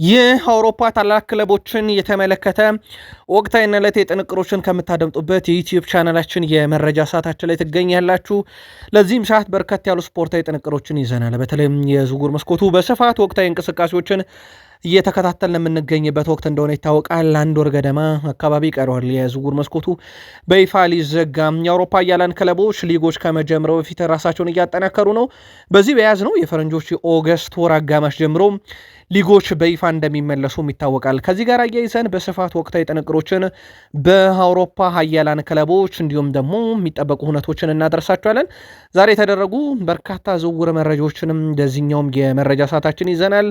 የአውሮፓ ታላቅ ክለቦችን የተመለከተ ወቅታዊና ዕለታዊ ጥንቅሮችን ከምታደምጡበት የዩቲዩብ ቻናላችን የመረጃ ሰዓታችን ላይ ትገኛላችሁ። ለዚህም ሰዓት በርከት ያሉ ስፖርታዊ ጥንቅሮችን ይዘናል። በተለይም የዝውውር መስኮቱ በስፋት ወቅታዊ እንቅስቃሴዎችን እየተከታተልን የምንገኝበት ወቅት እንደሆነ ይታወቃል። አንድ ወር ገደማ አካባቢ ይቀረዋል የዝውውር መስኮቱ በይፋ ሊዘጋ። የአውሮፓ ኃያላን ክለቦች ሊጎች ከመጀመሩ በፊት ራሳቸውን እያጠናከሩ ነው። በዚህ በያዝ ነው የፈረንጆች የኦገስት ወር አጋማሽ ጀምሮ ሊጎች በይፋ እንደሚመለሱም ይታወቃል። ከዚህ ጋር አያይዘን በስፋት ወቅታዊ ጥንቅሮችን በአውሮፓ ኃያላን ክለቦች እንዲሁም ደግሞ የሚጠበቁ ሁነቶችን እናደርሳቸዋለን። ዛሬ የተደረጉ በርካታ ዝውውር መረጃዎችንም እንደዚህኛውም የመረጃ ሰዓታችን ይዘናል።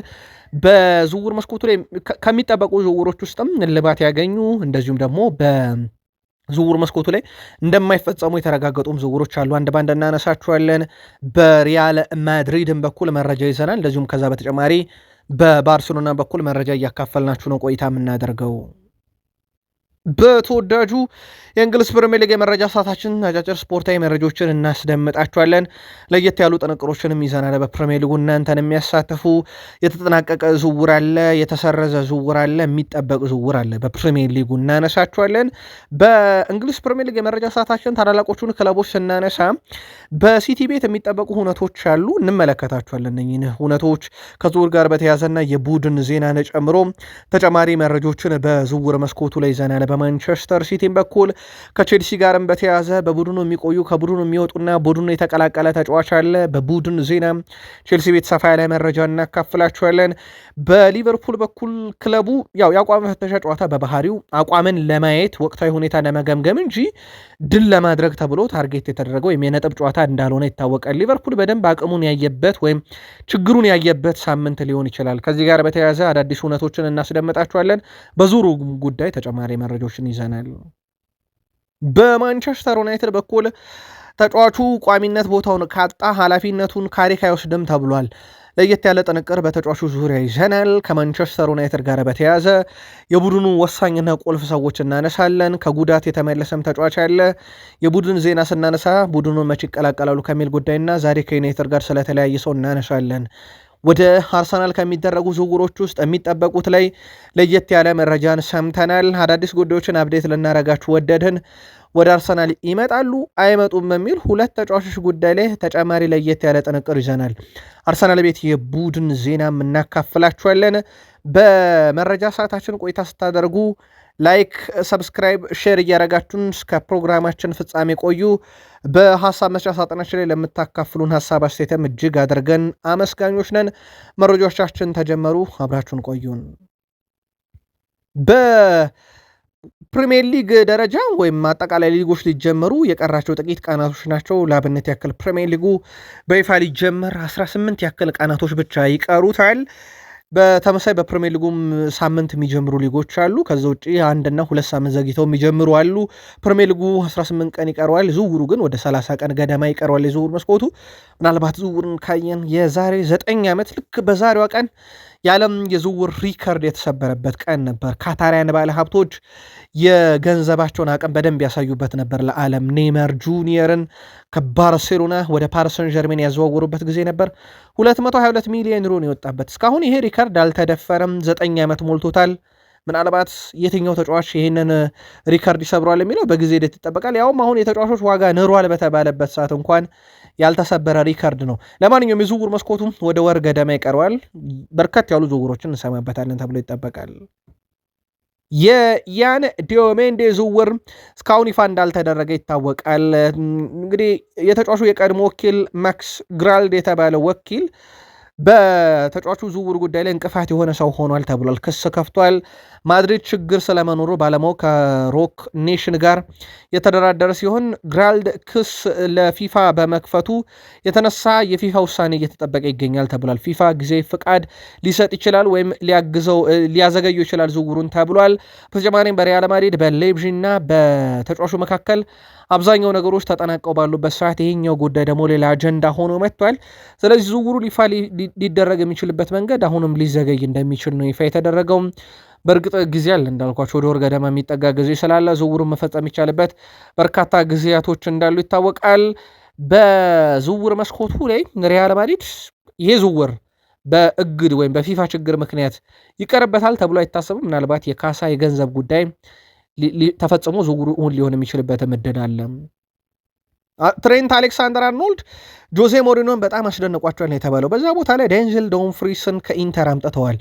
በዝውውር መስኮቱ ላይ ከሚጠበቁ ዝውውሮች ውስጥም እልባት ያገኙ እንደዚሁም ደግሞ በዝውውር መስኮቱ ላይ እንደማይፈጸሙ የተረጋገጡም ዝውውሮች አሉ። አንድ ባንድ እናነሳቸዋለን። በሪያል ማድሪድን በኩል መረጃ ይዘናል። እንደዚሁም ከዛ በተጨማሪ በባርሴሎና በኩል መረጃ እያካፈልናችሁ ነው ቆይታ የምናደርገው። በተወዳጁ የእንግሊዝ ፕሪሚየር ሊግ የመረጃ ሰዓታችን አጫጭር ስፖርታዊ መረጃዎችን እናስደምጣችኋለን። ለየት ያሉ ጥንቅሮችንም ይዘናል። በፕሪሚየር ሊጉ እናንተን የሚያሳትፉ የተጠናቀቀ ዝውውር አለ፣ የተሰረዘ ዝውውር አለ፣ የሚጠበቅ ዝውውር አለ። በፕሪሚየር ሊጉ እናነሳችኋለን። በእንግሊዝ ፕሪሚየር ሊግ የመረጃ ሰዓታችን ታላላቆቹን ክለቦች ስናነሳ በሲቲ ቤት የሚጠበቁ ሁነቶች አሉ፣ እንመለከታችኋለን። እነኝን ሁነቶች ከዝውውር ጋር በተያዘና የቡድን ዜናን ጨምሮ ተጨማሪ መረጃዎችን በዝውውር መስኮቱ ላይ ይዘናል። በማንቸስተር ሲቲም በኩል ከቼልሲ ጋርም በተያዘ በቡድኑ የሚቆዩ ከቡድኑ የሚወጡና ቡድኑ የተቀላቀለ ተጫዋች አለ። በቡድን ዜና ቼልሲ ቤት ሰፋ ያለ መረጃ እናካፍላችኋለን። በሊቨርፑል በኩል ክለቡ የአቋም መፈተሻ ጨዋታ በባህሪው አቋምን ለማየት ወቅታዊ ሁኔታ ለመገምገም እንጂ ድል ለማድረግ ተብሎ ታርጌት የተደረገው ወይም የነጥብ ጨዋታ እንዳልሆነ ይታወቃል። ሊቨርፑል በደንብ አቅሙን ያየበት ወይም ችግሩን ያየበት ሳምንት ሊሆን ይችላል። ከዚህ ጋር በተያያዘ አዳዲስ እውነቶችን እናስደምጣችኋለን። በዙሩ ጉዳይ ተጨማሪ መረጃዎችን ይዘናል። በማንቸስተር ዩናይትድ በኩል ተጫዋቹ ቋሚነት ቦታውን ካጣ ኃላፊነቱን ካሪክ አይወስድም ተብሏል። ለየት ያለ ጥንቅር በተጫዋቹ ዙሪያ ይዘናል። ከማንቸስተር ዩናይትድ ጋር በተያያዘ የቡድኑ ወሳኝና ቁልፍ ሰዎች እናነሳለን። ከጉዳት የተመለሰም ተጫዋች ያለ የቡድን ዜና ስናነሳ ቡድኑን መቼ ይቀላቀላሉ ከሚል ጉዳይና ዛሬ ከዩናይትድ ጋር ስለተለያየ ሰው እናነሳለን። ወደ አርሰናል ከሚደረጉ ዝውውሮች ውስጥ የሚጠበቁት ላይ ለየት ያለ መረጃን ሰምተናል። አዳዲስ ጉዳዮችን አብዴት ልናረጋችሁ ወደድን። ወደ አርሰናል ይመጣሉ አይመጡም በሚል ሁለት ተጫዋቾች ጉዳይ ላይ ተጨማሪ ለየት ያለ ጥንቅር ይዘናል። አርሰናል ቤት የቡድን ዜናም እናካፍላችኋለን። በመረጃ ሰዓታችን ቆይታ ስታደርጉ ላይክ፣ ሰብስክራይብ፣ ሼር እያረጋችሁን እስከ ፕሮግራማችን ፍጻሜ ቆዩ። በሀሳብ መስጫ ሳጥናችን ላይ ለምታካፍሉን ሀሳብ አስተያየትም እጅግ አድርገን አመስጋኞች ነን። መረጃዎቻችን ተጀመሩ፣ አብራችሁን ቆዩን። በፕሪሚየር ሊግ ደረጃ ወይም አጠቃላይ ሊጎች ሊጀመሩ የቀራቸው ጥቂት ቀናቶች ናቸው። ለአብነት ያክል ፕሪሚየር ሊጉ በይፋ ሊጀመር 18 ያክል ቀናቶች ብቻ ይቀሩታል። በተመሳይ በፕሪሚየር ሊጉም ሳምንት የሚጀምሩ ሊጎች አሉ። ከዛ ውጭ አንድና ሁለት ሳምንት ዘግይተው የሚጀምሩ አሉ። ፕሪሚየር ሊጉ 18 ቀን ይቀረዋል። ዝውውሩ ግን ወደ 30 ቀን ገደማ ይቀረዋል። የዝውውር መስኮቱ ምናልባት ዝውውርን ካየን የዛሬ 9 ዓመት ልክ በዛሬዋ ቀን የዓለም የዝውውር ሪከርድ የተሰበረበት ቀን ነበር። ካታሪያን ባለ ሀብቶች የገንዘባቸውን አቅም በደንብ ያሳዩበት ነበር። ለዓለም ኔይመር ጁኒየርን ከባርሴሎና ወደ ፓሪስ ሰን ዠርሜን ያዘዋወሩበት ጊዜ ነበር። 222 ሚሊዮን ዩሮ የወጣበት። እስካሁን ይሄ ሪከርድ አልተደፈረም። 9 ዓመት ሞልቶታል። ምናልባት የትኛው ተጫዋች ይህንን ሪከርድ ይሰብረዋል የሚለው በጊዜ ሂደት ይጠበቃል። ያውም አሁን የተጫዋቾች ዋጋ ንሯል በተባለበት ሰዓት እንኳን ያልተሰበረ ሪከርድ ነው። ለማንኛውም የዝውውር መስኮቱም ወደ ወር ገደማ ይቀረዋል። በርከት ያሉ ዝውውሮችን እንሰማበታለን ተብሎ ይጠበቃል። የያን ዲዮሜንዴ ዝውውር እስካሁን ይፋ እንዳልተደረገ ይታወቃል። እንግዲህ የተጫዋቹ የቀድሞ ወኪል ማክስ ግራልድ የተባለው ወኪል በተጫዋቹ ዝውውር ጉዳይ ላይ እንቅፋት የሆነ ሰው ሆኗል ተብሏል። ክስ ከፍቷል። ማድሪድ ችግር ስለመኖሩ ባለማወቅ ከሮክ ኔሽን ጋር የተደራደረ ሲሆን ግራልድ ክስ ለፊፋ በመክፈቱ የተነሳ የፊፋ ውሳኔ እየተጠበቀ ይገኛል ተብሏል። ፊፋ ጊዜ ፍቃድ ሊሰጥ ይችላል ወይም ሊያዘገየው ይችላል ዝውውሩን ተብሏል። በተጨማሪም በሪያል ማድሪድ በሌብዥ እና በተጫዋቹ መካከል አብዛኛው ነገሮች ተጠናቀው ባሉበት ሰዓት ይሄኛው ጉዳይ ደግሞ ሌላ አጀንዳ ሆኖ መጥቷል። ስለዚህ ዝውውሩ ይፋ ሊደረግ የሚችልበት መንገድ አሁንም ሊዘገይ እንደሚችል ነው ይፋ የተደረገው። በእርግጥ ጊዜ አለ እንዳልኳቸው ወደ ወር ገደማ የሚጠጋ ጊዜ ስላለ ዝውውሩን መፈጸም የሚቻልበት በርካታ ጊዜያቶች እንዳሉ ይታወቃል። በዝውውር መስኮቱ ላይ ሪያል ማድሪድ ይሄ ዝውውር በእግድ ወይም በፊፋ ችግር ምክንያት ይቀርበታል ተብሎ አይታሰብም። ምናልባት የካሳ የገንዘብ ጉዳይ ተፈጽሞ ዝውውሩ እውን ሊሆን የሚችልበት እድል አለ። ትሬንት አሌክሳንደር አርኖልድ ጆዜ ሞሪኖን በጣም አስደንቋቸዋል የተባለው በዛ ቦታ ላይ ዴንዝል ዶምፍሪስን ከኢንተር አምጥተዋል።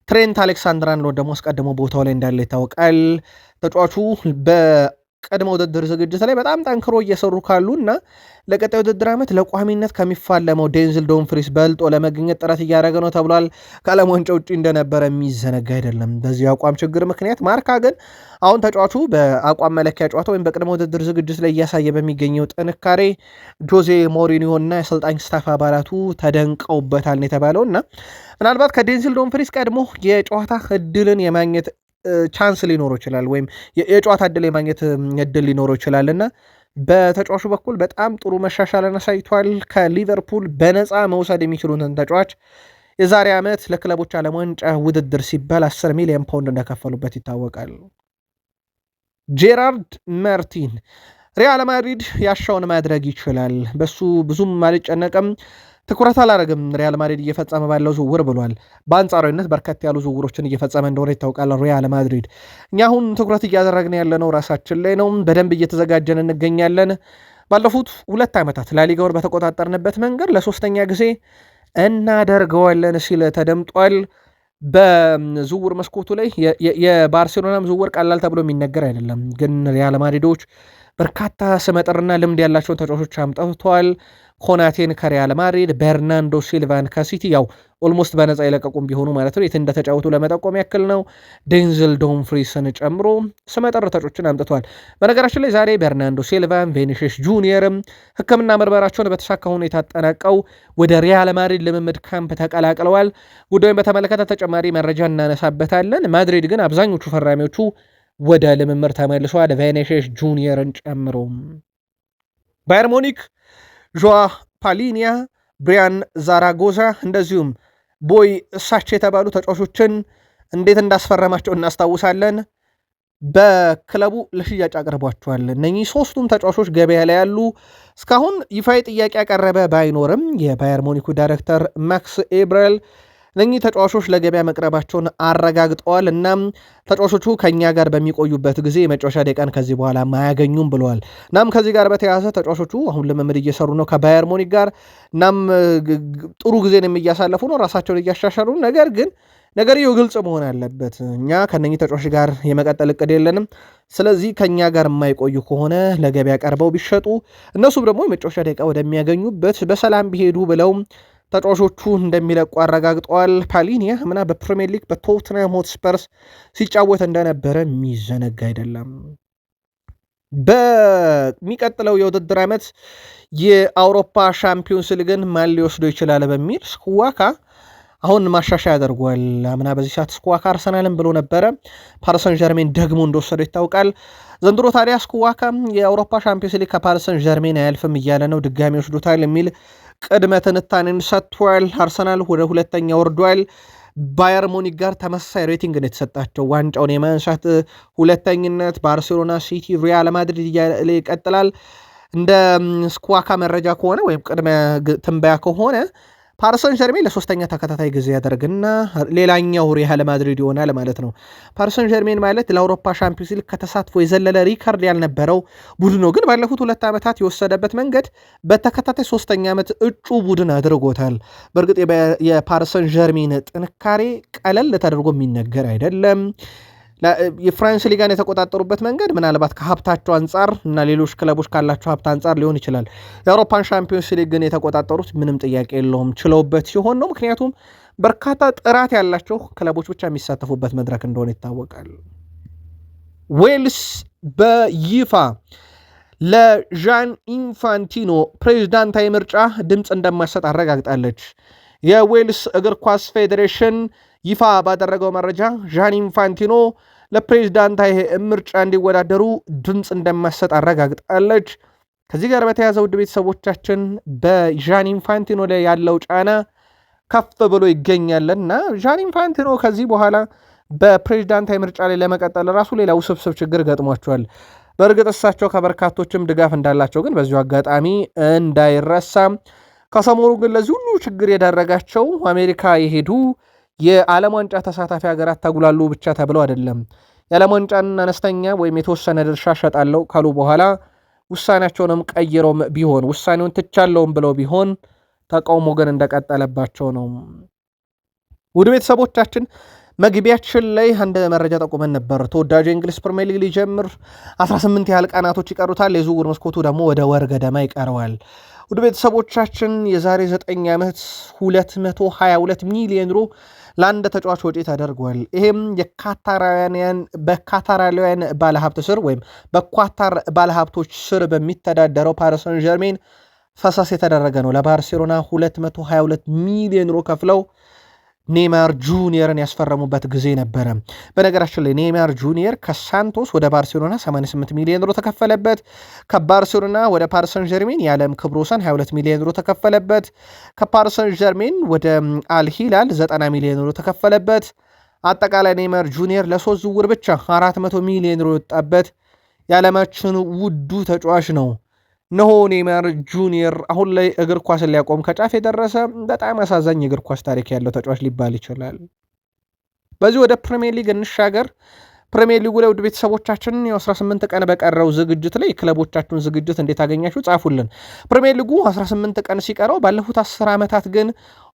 ትሬንት አሌክሳንደር አርኖልድ ደግሞ አስቀድሞ ቦታው ላይ እንዳለ ይታወቃል። ተጫዋቹ በቅድመ ውድድር ዝግጅት ላይ በጣም ጠንክሮ እየሰሩ ካሉ እና ለቀጣይ ውድድር ዓመት ለቋሚነት ከሚፋለመው ዴንዝል ዶምፍሪስ በልጦ ለመገኘት ጥረት እያደረገ ነው ተብሏል። ከዓለም ዋንጫ ውጭ እንደነበረ የሚዘነጋ አይደለም። በዚህ አቋም ችግር ምክንያት ማርካ ግን አሁን ተጫዋቹ በአቋም መለኪያ ጨዋታ ወይም በቅድመ ውድድር ዝግጅት ላይ እያሳየ በሚገኘው ጥንካሬ ጆዜ ሞሪኒዮ እና የአሰልጣኝ ስታፍ አባላቱ ተደንቀውበታል የተባለው እና ምናልባት ከዴንዝል ዶምፍሪስ ቀድሞ የጨዋታ እድልን የማግኘት ቻንስ ሊኖረው ይችላል ወይም የጨዋታ እድል የማግኘት እድል ሊኖረው ይችላል እና በተጫዋቹ በኩል በጣም ጥሩ መሻሻልን አሳይቷል። ከሊቨርፑል በነፃ መውሰድ የሚችሉትን ተጫዋች የዛሬ ዓመት ለክለቦች ዓለም ዋንጫ ውድድር ሲባል 10 ሚሊዮን ፓውንድ እንደከፈሉበት ይታወቃል። ጄራርድ ማርቲን ሪያል ማድሪድ ያሻውን ማድረግ ይችላል፣ በሱ ብዙም አልጨነቅም፣ ትኩረት አላደረግም ሪያል ማድሪድ እየፈጸመ ባለው ዝውውር ብሏል። በአንጻራዊነት በርከት ያሉ ዝውውሮችን እየፈጸመ እንደሆነ ይታወቃል ሪያል ማድሪድ። እኛ አሁን ትኩረት እያደረግን ያለነው ራሳችን ላይ ነው፣ በደንብ እየተዘጋጀን እንገኛለን። ባለፉት 2 ዓመታት ላሊጋውን በተቆጣጠርንበት መንገድ ለሶስተኛ ጊዜ እናደርገዋለን ሲል ተደምጧል። በዝውውር መስኮቱ ላይ የባርሴሎናም ዝውውር ቀላል ተብሎ የሚነገር አይደለም፣ ግን ሪያል ማድሪዶች በርካታ ስመጥርና ልምድ ያላቸውን ተጫዋቾች አምጥተዋል። ኮናቴን ከሪያል ማድሪድ፣ በርናንዶ ሲልቫን ከሲቲ ያው ኦልሞስት በነፃ የለቀቁም ቢሆኑ ማለት ነው፣ የት እንደተጫወቱ ለመጠቆም ያክል ነው። ዴንዝል ዶምፍሪስን ጨምሮ ስመጥር ተጫዋቾችን አምጥተዋል። በነገራችን ላይ ዛሬ በርናንዶ ሲልቫን፣ ቬኒሽስ ጁኒየርም ሕክምና ምርመራቸውን በተሳካ ሁኔታ አጠናቀው ወደ ሪያል ማድሪድ ልምምድ ካምፕ ተቀላቅለዋል። ጉዳዩን በተመለከተ ተጨማሪ መረጃ እናነሳበታለን። ማድሪድ ግን አብዛኞቹ ፈራሚዎቹ ወደ ልምምድ ተመልሷል፣ ቬኒሽስ ጁኒየርን ጨምሮ። ባየር ሙኒክ ዦዋ ፓሊኒያ፣ ብሪያን ዛራጎዛ እንደዚሁም ቦይ ሳች የተባሉ ተጫዋቾችን እንዴት እንዳስፈረማቸው እናስታውሳለን። በክለቡ ለሽያጭ አቅርቧቸዋል። እነኚህ ሶስቱም ተጫዋቾች ገበያ ላይ ያሉ፣ እስካሁን ይፋዊ ጥያቄ ያቀረበ ባይኖርም የባየር ሙኒኩ ዳይሬክተር ማክስ ኤብረል እነኚህ ተጫዋቾች ለገበያ መቅረባቸውን አረጋግጠዋል። እናም ተጫዋቾቹ ከኛ ጋር በሚቆዩበት ጊዜ የመጫወቻ ደቂቃን ከዚህ በኋላ ማያገኙም ብለዋል። እናም ከዚህ ጋር በተያያዘ ተጫዋቾቹ አሁን ልምምድ እየሰሩ ነው ከባየር ሙኒክ ጋር። እናም ጥሩ ጊዜንም እያሳለፉ ነው፣ ራሳቸውን እያሻሻሉ። ነገር ግን ነገርየው ግልጽ መሆን አለበት። እኛ ከነኚህ ተጫዋቾች ጋር የመቀጠል እቅድ የለንም። ስለዚህ ከኛ ጋር የማይቆዩ ከሆነ ለገበያ ቀርበው ቢሸጡ፣ እነሱም ደግሞ የመጫወቻ ደቂቃ ወደሚያገኙበት በሰላም ቢሄዱ ብለው ተጫዋቾቹ እንደሚለቁ አረጋግጠዋል። ፓሊኒያ ምና በፕሪሚየር ሊግ በቶትናም ሆትስፐርስ ሲጫወት እንደነበረ የሚዘነጋ አይደለም። በሚቀጥለው የውድድር ዓመት የአውሮፓ ሻምፒዮንስ ሊግን ማን ሊወስደው ይችላል በሚል ስኩዋካ አሁን ማሻሻያ ያደርጓል። አምና በዚህ ሰዓት ስኩዋካ አርሰናልን ብሎ ነበረ፣ ፓሪሰን ጀርሜን ደግሞ እንደወሰደው ይታወቃል። ዘንድሮ ታዲያ ስኩዋካ የአውሮፓ ሻምፒዮንስ ሊግ ከፓሪሰን ጀርሜን አያልፍም እያለ ነው፣ ድጋሚ ወስዶታል የሚል ቅድመ ትንታኔን ሰጥቷል። አርሰናል ወደ 2ኛ ወርዷል። ባየር ሙኒክ ጋር ተመሳሳይ ሬቲንግ ነው የተሰጣቸው። ዋንጫውን የማንሳት 2ኝነት ባርሴሎና፣ ሲቲ፣ ሪያል ማድሪድ እያለ ይቀጥላል። እንደ ስኳካ መረጃ ከሆነ ወይም ቅድመ ትንበያ ከሆነ ፓሪሰን ጀርሜን ለ3ኛ ተከታታይ ጊዜ ያደርግና ሌላኛው ሪያል ማድሪድ ይሆናል ማለት ነው። ፓሪሰን ጀርሜን ማለት ለአውሮፓ ሻምፒዮንስ ሊግ ከተሳትፎ የዘለለ ሪካርድ ያልነበረው ቡድን ነው፣ ግን ባለፉት 2 ዓመታት የወሰደበት መንገድ በተከታታይ 3ኛ ዓመት እጩ ቡድን አድርጎታል። በእርግጥ የፓሪሰን ጀርሜን ጥንካሬ ቀለል ተደርጎ የሚነገር አይደለም። የፍራንስ ሊጋን የተቆጣጠሩበት መንገድ ምናልባት ከሀብታቸው አንጻር እና ሌሎች ክለቦች ካላቸው ሀብት አንጻር ሊሆን ይችላል። የአውሮፓን ሻምፒዮንስ ሊግ ግን የተቆጣጠሩት ምንም ጥያቄ የለውም ችለውበት ሲሆን ነው። ምክንያቱም በርካታ ጥራት ያላቸው ክለቦች ብቻ የሚሳተፉበት መድረክ እንደሆነ ይታወቃል። ዌልስ በይፋ ለዣን ኢንፋንቲኖ ፕሬዚዳንታዊ ምርጫ ድምፅ እንደማይሰጥ አረጋግጣለች። የዌልስ እግር ኳስ ፌዴሬሽን ይፋ ባደረገው መረጃ ዣን ኢንፋንቲኖ ለፕሬዚዳንታዊ ምርጫ እንዲወዳደሩ ድምፅ እንደማይሰጥ አረጋግጣለች። ከዚህ ጋር በተያያዘ ውድ ቤተሰቦቻችን በዣን ኢንፋንቲኖ ላይ ያለው ጫና ከፍ ብሎ ይገኛልና ዣን ኢንፋንቲኖ ከዚህ በኋላ በፕሬዚዳንታዊ ምርጫ ላይ ለመቀጠል ራሱ ሌላ ውስብስብ ችግር ገጥሟቸዋል። በእርግጥ እሳቸው ከበርካቶችም ድጋፍ እንዳላቸው ግን በዚሁ አጋጣሚ እንዳይረሳም ከሰሞኑ ግን ለዚህ ሁሉ ችግር የዳረጋቸው አሜሪካ የሄዱ የዓለም ዋንጫ ተሳታፊ ሀገራት ተጉላሉ ብቻ ተብለው አይደለም። የዓለም ዋንጫን አነስተኛ ወይም የተወሰነ ድርሻ ሸጣለው ካሉ በኋላ ውሳኔያቸውንም ቀይረውም ቢሆን ውሳኔውን ትቻለውም ብለው ቢሆን ተቃውሞ ግን እንደቀጠለባቸው ነው። ውድ ቤተሰቦቻችን መግቢያችን ላይ አንድ መረጃ ጠቁመን ነበር። ተወዳጁ የእንግሊዝ ፕሪሚየር ሊግ ሊጀምር 18 ያህል ቀናቶች ይቀሩታል። የዝውውር መስኮቱ ደግሞ ወደ ወር ገደማ ይቀረዋል። ውድ ቤተሰቦቻችን የዛሬ 9 ዓመት 222 ሚሊዮን ዩሮ ለአንድ ተጫዋች ወጪ ተደርጓል። ይሄም በካታራሊያን ባለሀብት ስር ወይም በኳታር ባለሀብቶች ስር በሚተዳደረው ፓሪስ ሰን ዠርሜን ፈሰስ የተደረገ ነው። ለባርሴሎና 222 ሚሊዮን ዩሮ ከፍለው ኔይማር ጁኒየርን ያስፈረሙበት ጊዜ ነበረ። በነገራችን ላይ ኔይማር ጁኒየር ከሳንቶስ ወደ ባርሴሎና 88 ሚሊዮን ዩሮ ተከፈለበት። ከባርሴሎና ወደ ፓሪስ ሰን ዠርሜን የዓለም ክብረ ወሰን 22 ሚሊዮን ዩሮ ተከፈለበት። ከፓሪስ ሰን ዠርሜን ወደ አልሂላል 90 ሚሊዮን ዩሮ ተከፈለበት። አጠቃላይ ኔይማር ጁኒየር ለሶስት ዝውውር ብቻ 400 ሚሊዮን ዩሮ የወጣበት የዓለማችን ውዱ ተጫዋች ነው። ነሆ ኔይማር ጁኒየር አሁን ላይ እግር ኳስን ሊያቆም ከጫፍ የደረሰ በጣም አሳዛኝ እግር ኳስ ታሪክ ያለው ተጫዋች ሊባል ይችላል። በዚህ ወደ ፕሪሚየር ሊግ እንሻገር። ፕሪሚየር ሊጉ ላይ ውድ ቤተሰቦቻችን 18 ቀን በቀረው ዝግጅት ላይ ክለቦቻችሁን ዝግጅት እንዴት አገኛችሁ ጻፉልን። ፕሪሚየር ሊጉ 18 ቀን ሲቀረው ባለፉት 10 ዓመታት ግን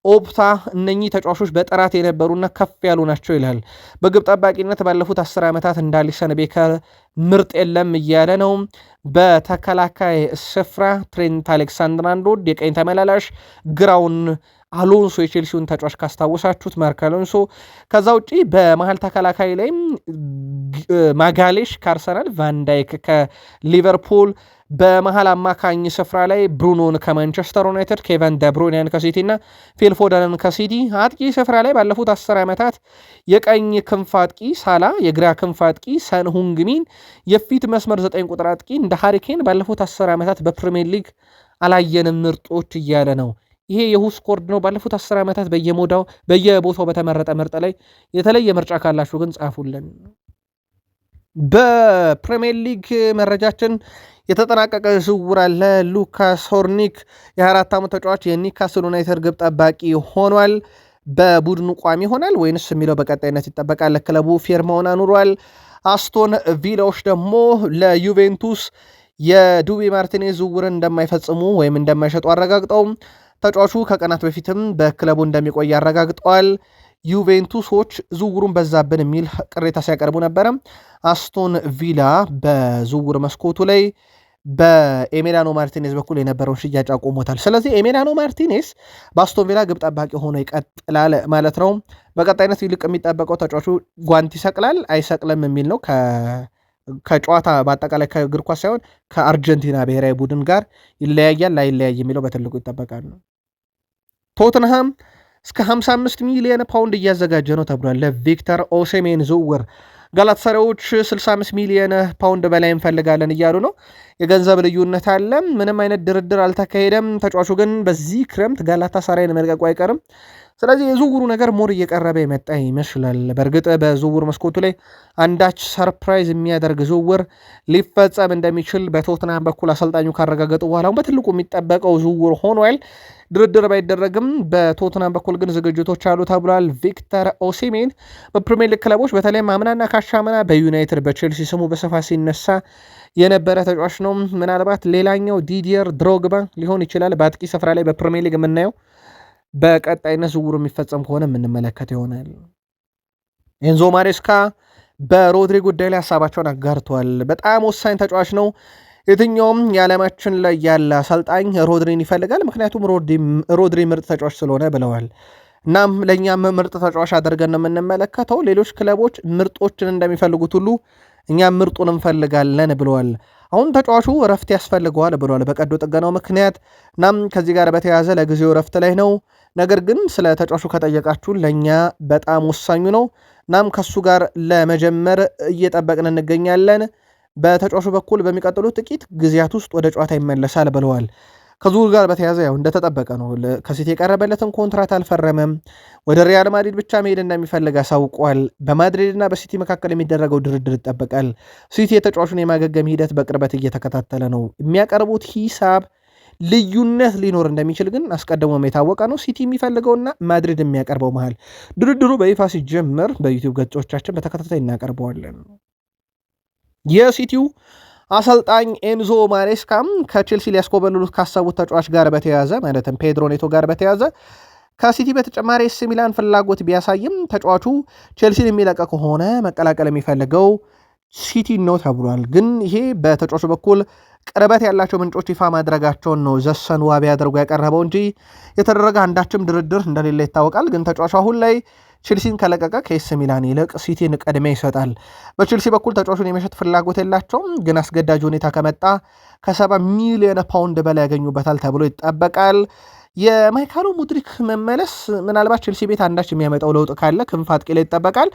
ኦፕታ እነኚህ ተጫዋቾች በጥራት የነበሩና ከፍ ያሉ ናቸው ይላል። በግብ ጠባቂነት ባለፉት 10 ዓመታት እንደ አሊሰን ቤከር ምርጥ የለም እያለ ነው። በተከላካይ ስፍራ ትሬንት አሌክሳንደር-አርኖልድ የቀኝ ተመላላሽ፣ ግራውን አሎንሶ የቼልሲውን ተጫዋች ካስታወሳችሁት ማርክ አሎንሶ። ከዛ ውጪ በመሀል ተከላካይ ላይም ማጋሌሽ ከአርሰናል፣ ቫንዳይክ ከሊቨርፑል፣ በመሀል አማካኝ ስፍራ ላይ ብሩኖን ከማንቸስተር ዩናይትድ፣ ኬቨን ደብሮይናን ከሲቲ እና ፊልፎደንን ከሲቲ። አጥቂ ስፍራ ላይ ባለፉት 10 ዓመታት የቀኝ ክንፍ አጥቂ ሳላ፣ የግራ ክንፍ አጥቂ ሰን ሁንግሚን፣ የፊት መስመር 9 ቁጥር አጥቂ እንደ ሃሪኬን ባለፉት 10 ዓመታት በፕሪሚየር ሊግ አላየንም ምርጦች እያለ ነው። ይሄ የሁስኮርድ ነው። ባለፉት 10 ዓመታት በየቦታው በተመረጠ ምርጥ ላይ የተለየ ምርጫ ካላችሁ ግን ጻፉልን። በፕሪሚየር ሊግ መረጃችን የተጠናቀቀ ዝውውር አለ። ሉካስ ሆርኒክ የ24 ዓመት ተጫዋች የኒውካስል ዩናይትድ ግብ ጠባቂ ሆኗል። በቡድኑ ቋሚ ይሆናል ወይንስ የሚለው በቀጣይነት ይጠበቃል። ለክለቡ ፊርማውን አኑሯል። አስቶን ቪላዎች ደግሞ ለዩቬንቱስ የዱቢ ማርቲኔዝ ዝውውርን እንደማይፈጽሙ ወይም እንደማይሸጡ አረጋግጠው ተጫዋቹ ከቀናት በፊትም በክለቡ እንደሚቆይ አረጋግጠዋል። ዩቬንቱሶች ዝውውሩን በዛብን የሚል ቅሬታ ሲያቀርቡ ነበረ። አስቶን ቪላ በዝውውር መስኮቱ ላይ በኤሜሊያኖ ማርቲኔዝ በኩል የነበረውን ሽያጭ አቆሞታል። ስለዚህ ኤሜሊያኖ ማርቲኔዝ በአስቶን ቪላ ግብ ጠባቂ ሆኖ ይቀጥላል ማለት ነው። በቀጣይነት ይልቅ የሚጠበቀው ተጫዋቹ ጓንት ይሰቅላል አይሰቅልም የሚል ነው። ከጨዋታ በአጠቃላይ ከእግር ኳስ ሳይሆን ከአርጀንቲና ብሔራዊ ቡድን ጋር ይለያያል ላይለያይ የሚለው በትልቁ ይጠበቃል ነው። ቶትንሃም እስከ 55 ሚሊዮን ፓውንድ እያዘጋጀ ነው ተብሏል ለቪክተር ኦሴሜን ዝውውር። ጋላታሳራዮች 65 ሚሊዮን ፓውንድ በላይ እንፈልጋለን እያሉ ነው። የገንዘብ ልዩነት አለ። ምንም አይነት ድርድር አልተካሄደም። ተጫዋቹ ግን በዚህ ክረምት ጋላታሳራይን መልቀቁ አይቀርም። ስለዚህ የዝውውሩ ነገር ሞር እየቀረበ የመጣ ይመስላል። በእርግጥ በዝውውር መስኮቱ ላይ አንዳች ሰርፕራይዝ የሚያደርግ ዝውውር ሊፈጸም እንደሚችል በቶትናም በኩል አሰልጣኙ ካረጋገጡ በኋላ በትልቁ የሚጠበቀው ዝውውር ሆኗል። ድርድር ባይደረግም በቶትናም በኩል ግን ዝግጅቶች አሉ ተብሏል። ቪክተር ኦሲሜን በፕሪሚየር ሊግ ክለቦች በተለይም አምናና ካሻምና በዩናይትድ በቼልሲ ስሙ በስፋት ሲነሳ የነበረ ተጫዋች ነው። ምናልባት ሌላኛው ዲዲየር ድሮግባ ሊሆን ይችላል በአጥቂ ስፍራ ላይ በፕሪሚየር ሊግ የምናየው። በቀጣይነት ዝውውሩ የሚፈጸም ከሆነ የምንመለከት ይሆናል። ኤንዞ ማሬስካ በሮድሪ ጉዳይ ላይ ሀሳባቸውን አጋርተዋል። በጣም ወሳኝ ተጫዋች ነው። የትኛውም የዓለማችን ላይ ያለ አሰልጣኝ ሮድሪን ይፈልጋል፣ ምክንያቱም ሮድሪ ምርጥ ተጫዋች ስለሆነ ብለዋል። እናም ለእኛም ምርጥ ተጫዋች አድርገን ነው የምንመለከተው። ሌሎች ክለቦች ምርጦችን እንደሚፈልጉት ሁሉ እኛም ምርጡን እንፈልጋለን ብለዋል። አሁን ተጫዋቹ እረፍት ያስፈልገዋል ብለዋል በቀዶ ጥገናው ምክንያት። እናም ከዚህ ጋር በተያያዘ ለጊዜው እረፍት ላይ ነው። ነገር ግን ስለ ተጫዋቹ ከጠየቃችሁን ለእኛ በጣም ወሳኙ ነው። እናም ከሱ ጋር ለመጀመር እየጠበቅን እንገኛለን። በተጫዋቹ በኩል በሚቀጥሉት ጥቂት ጊዜያት ውስጥ ወደ ጨዋታ ይመለሳል ብለዋል። ከዝውውሩ ጋር በተያያዘ ያው እንደተጠበቀ ነው። ከሲቲ የቀረበለትን ኮንትራት አልፈረመም። ወደ ሪያል ማድሪድ ብቻ መሄድ እንደሚፈልግ አሳውቋል። በማድሪድና በሲቲ መካከል የሚደረገው ድርድር ይጠበቃል። ሲቲ የተጫዋቹን የማገገም ሂደት በቅርበት እየተከታተለ ነው። የሚያቀርቡት ሂሳብ ልዩነት ሊኖር እንደሚችል ግን አስቀድሞ የታወቀ ነው። ሲቲ የሚፈልገውና ማድሪድ የሚያቀርበው መሃል ድርድሩ በይፋ ሲጀምር በዩቲዩብ ገጾቻችን በተከታታይ እናቀርበዋለን። የሲቲው አሰልጣኝ ኤንዞ ማሬስካም ከቼልሲ ሊያስኮበልሉት ካሰቡት ተጫዋች ጋር በተያያዘ ማለትም ፔድሮ ኔቶ ጋር በተያያዘ ከሲቲ በተጨማሪ ኤሲ ሚላን ፍላጎት ቢያሳይም ተጫዋቹ ቼልሲን የሚለቀ ከሆነ መቀላቀል የሚፈልገው ሲቲ ነው ተብሏል። ግን ይሄ በተጫዋቹ በኩል ቅርበት ያላቸው ምንጮች ይፋ ማድረጋቸውን ነው ዘሰን ዋቢ አድርጎ ያቀረበው እንጂ የተደረገ አንዳችም ድርድር እንደሌለ ይታወቃል። ግን ተጫዋቹ አሁን ላይ ቼልሲን ከለቀቀ ከኤሲ ሚላን ይልቅ ሲቲን ቅድሚያ ይሰጣል። በቼልሲ በኩል ተጫዋቹን የመሸጥ ፍላጎት የላቸውም። ግን አስገዳጅ ሁኔታ ከመጣ ከ70 ሚሊዮን ፓውንድ በላይ ያገኙበታል ተብሎ ይጠበቃል። የማይካሎ ሙድሪክ መመለስ ምናልባት ቼልሲ ቤት አንዳች የሚያመጣው ለውጥ ካለ ክንፍ አጥቂ ላይ ይጠበቃል።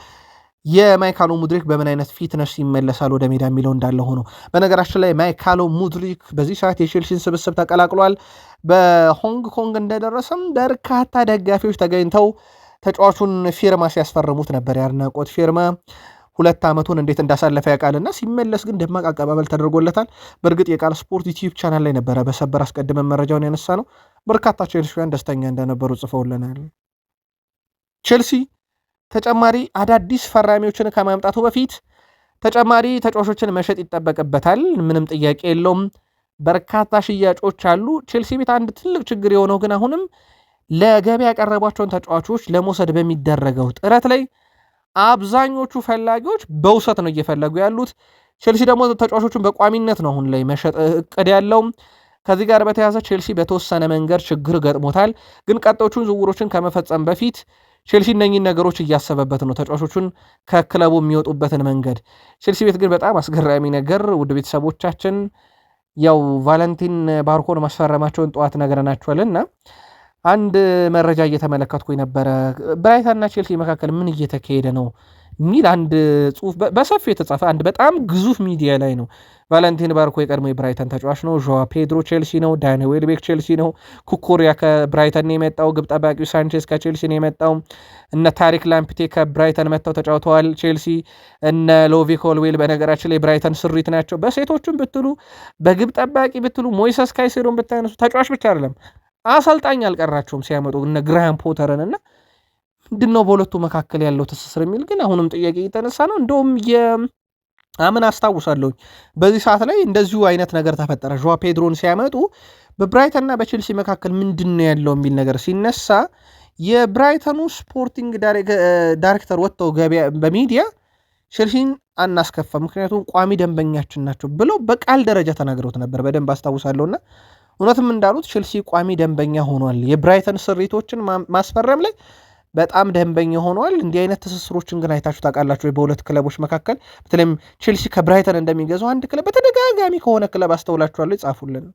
የማይካሎ ሙድሪክ በምን አይነት ፊትነስ ይመለሳል ወደ ሜዳ የሚለው እንዳለ ሆኖ በነገራችን ላይ ማይካሎ ሙድሪክ በዚህ ሰዓት የቼልሲን ስብስብ ተቀላቅሏል። በሆንግ ኮንግ እንደደረሰም በርካታ ደጋፊዎች ተገኝተው ተጫዋቹን ፊርማ ሲያስፈርሙት ነበር። የአድናቆት ፊርማ 2 ዓመቱን እንዴት እንዳሳለፈ ያውቃልና ሲመለስ ግን ደማቅ አቀባበል ተደርጎለታል። በእርግጥ የቃል ስፖርት ዩቲዩብ ቻናል ላይ ነበረ በሰበር አስቀድመን መረጃውን ያነሳ ነው። በርካታ ቼልሲውያን ደስተኛ እንደነበሩ ጽፈውልናል። ቼልሲ ተጨማሪ አዳዲስ ፈራሚዎችን ከማምጣቱ በፊት ተጨማሪ ተጫዋቾችን መሸጥ ይጠበቅበታል። ምንም ጥያቄ የለውም። በርካታ ሽያጮች አሉ። ቼልሲ ቤት አንድ ትልቅ ችግር የሆነው ግን አሁንም ለገበያ ያቀረቧቸውን ተጫዋቾች ለመውሰድ በሚደረገው ጥረት ላይ አብዛኞቹ ፈላጊዎች በውሰት ነው እየፈለጉ ያሉት። ቼልሲ ደግሞ ተጫዋቾቹን በቋሚነት ነው አሁን ላይ መሸጥ እቅድ ያለው። ከዚህ ጋር በተያያዘ ቼልሲ በተወሰነ መንገድ ችግር ገጥሞታል። ግን ቀጣዮቹን ዝውውሮችን ከመፈጸም በፊት ቼልሲ እነኚህን ነገሮች እያሰበበት ነው፣ ተጫዋቾቹን ከክለቡ የሚወጡበትን መንገድ። ቼልሲ ቤት ግን በጣም አስገራሚ ነገር ውድ ቤተሰቦቻችን ያው ቫለንቲን ባርኮን ማስፈረማቸውን ጠዋት ነገረናቸዋልና አንድ መረጃ እየተመለከትኩኝ ነበረ። ብራይተንና ቼልሲ መካከል ምን እየተካሄደ ነው የሚል አንድ ጽሁፍ በሰፊ የተጻፈ አንድ በጣም ግዙፍ ሚዲያ ላይ ነው። ቫለንቲን ባርኮ የቀድሞ የብራይተን ተጫዋች ነው። ዦዋ ፔድሮ ቼልሲ ነው። ዳኒ ዌልቤክ ቼልሲ ነው። ኩኩሪያ ከብራይተን የመጣው ግብ ጠባቂው ሳንቼዝ ከቼልሲ ነው የመጣው። እነ ታሪክ ላምፕቴ ከብራይተን መጥተው ተጫውተዋል ቼልሲ። እነ ሎቪ ኮልዌል በነገራችን ላይ ብራይተን ስሪት ናቸው። በሴቶችም ብትሉ በግብ ጠባቂ ብትሉ ሞይሰስ ካይሴዶን ብታነሱ ተጫዋች ብቻ አይደለም አሰልጣኝ አልቀራቸውም ሲያመጡ እነ ግራሃም ፖተርን እና ምንድነው በሁለቱ መካከል ያለው ትስስር የሚል ግን አሁንም ጥያቄ እየተነሳ ነው። እንደውም አምን አስታውሳለሁኝ በዚህ ሰዓት ላይ እንደዚሁ አይነት ነገር ተፈጠረ። ዦዋ ፔድሮን ሲያመጡ በብራይተንና በቼልሲ መካከል ምንድነው ያለው የሚል ነገር ሲነሳ የብራይተኑ ስፖርቲንግ ዳይሬክተር ወጥተው ገበያ በሚዲያ ቼልሲን አናስከፋ ምክንያቱም ቋሚ ደንበኛችን ናቸው ብለው በቃል ደረጃ ተናግረውት ነበር። በደንብ አስታውሳለሁና እውነትም እንዳሉት ቼልሲ ቋሚ ደንበኛ ሆኗል። የብራይተን ስሪቶችን ማስፈረም ላይ በጣም ደንበኛ ሆኗል። እንዲህ አይነት ትስስሮችን ግን አይታችሁ ታውቃላችሁ? በሁለት ክለቦች መካከል በተለይም ቼልሲ ከብራይተን እንደሚገዛው አንድ ክለብ በተደጋጋሚ ከሆነ ክለብ አስተውላችኋለሁ? ይጻፉልን።